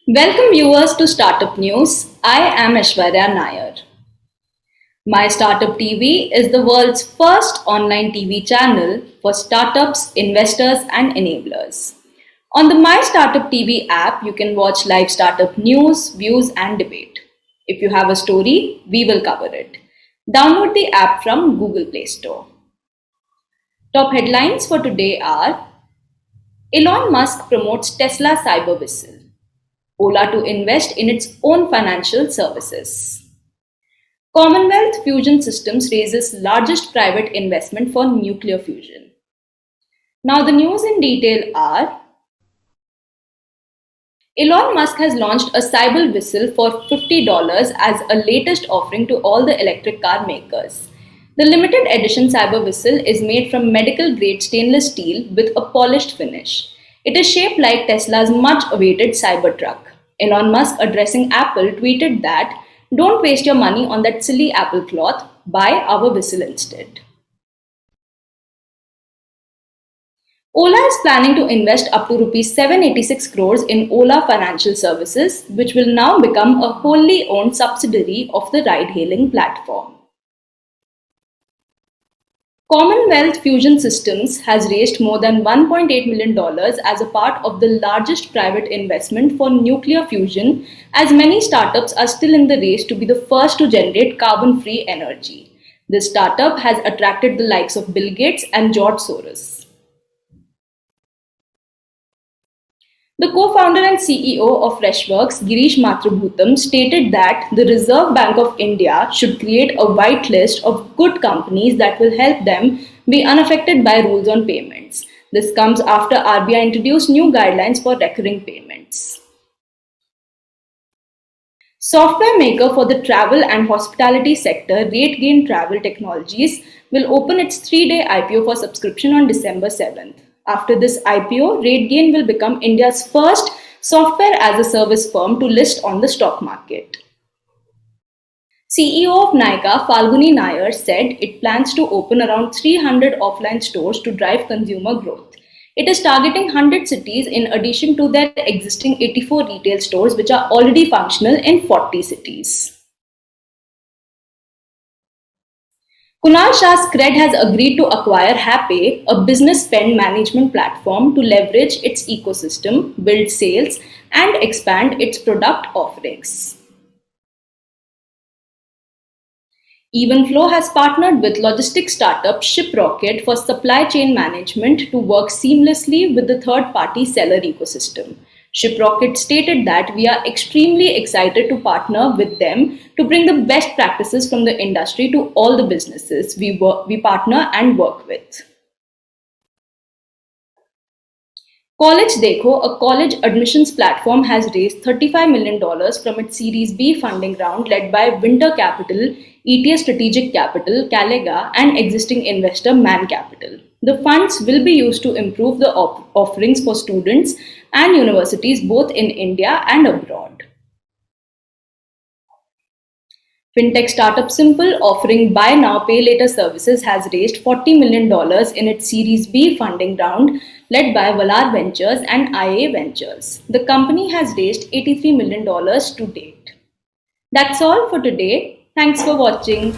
Welcome viewers to Startup News. I am Aishwarya Nair. My Startup TV is the world's first online TV channel for startups, investors, and enablers. On the My Startup TV app, you can watch live startup news, views, and debate. If you have a story, we will cover it. Download the app from Google Play Store. Top headlines for today are: Elon Musk promotes Tesla Cyber Whistle. Ola to invest in its own financial services. Commonwealth Fusion Systems raises largest private investment for nuclear fusion. Now, the news in detail are: Elon Musk has launched a Cyber Whistle for $50 as a latest offering to all the electric car makers. The limited edition Cyber Whistle is made from medical grade stainless steel with a polished finish. It is shaped like Tesla's much awaited Cybertruck. Elon Musk, addressing Apple, tweeted that, "Don't waste your money on that silly Apple cloth, buy our whistle instead." Ola is planning to invest up to Rs 786 crores in Ola Financial Services, which will now become a wholly owned subsidiary of the ride-hailing platform. Commonwealth Fusion Systems has raised more than $1.8 million as a part of the largest private investment for nuclear fusion, as many startups are still in the race to be the first to generate carbon-free energy. This startup has attracted the likes of Bill Gates and George Soros. The co-founder and CEO of Freshworks, Girish Mathrubootham, stated that the Reserve Bank of India should create a white list of good companies that will help them be unaffected by rules on payments. This comes after RBI introduced new guidelines for recurring payments. Software maker for the travel and hospitality sector, RateGain Travel Technologies, will open its 3-day IPO for subscription on December 7th. After this IPO, RateGain will become India's first software as a service firm to list on the stock market. CEO of Nykaa, Falguni Nair, said it plans to open around 300 offline stores to drive consumer growth. It is targeting 100 cities in addition to their existing 84 retail stores, which are already functional in 40 cities. Kunal Shah's Cred has agreed to acquire Happy, a business spend management platform, to leverage its ecosystem, build sales, and expand its product offerings. Evenflow has partnered with logistics startup ShipRocket for supply chain management to work seamlessly with the third-party seller ecosystem. ShipRocket stated that, "We are extremely excited to partner with them to bring the best practices from the industry to all the businesses we partner and work with." College Dekho, a college admissions platform, has raised $35 million from its Series B funding round led by Winter Capital, ETS Strategic Capital, Calega, and existing investor Man Capital. The funds will be used to improve the offerings for students and universities both in India and abroad. Fintech startup Simple, offering buy now pay later services, has raised $40 million in its Series B funding round led by Valar Ventures and IA Ventures. The company has raised $83 million to date. That's all for today. Thanks for watching.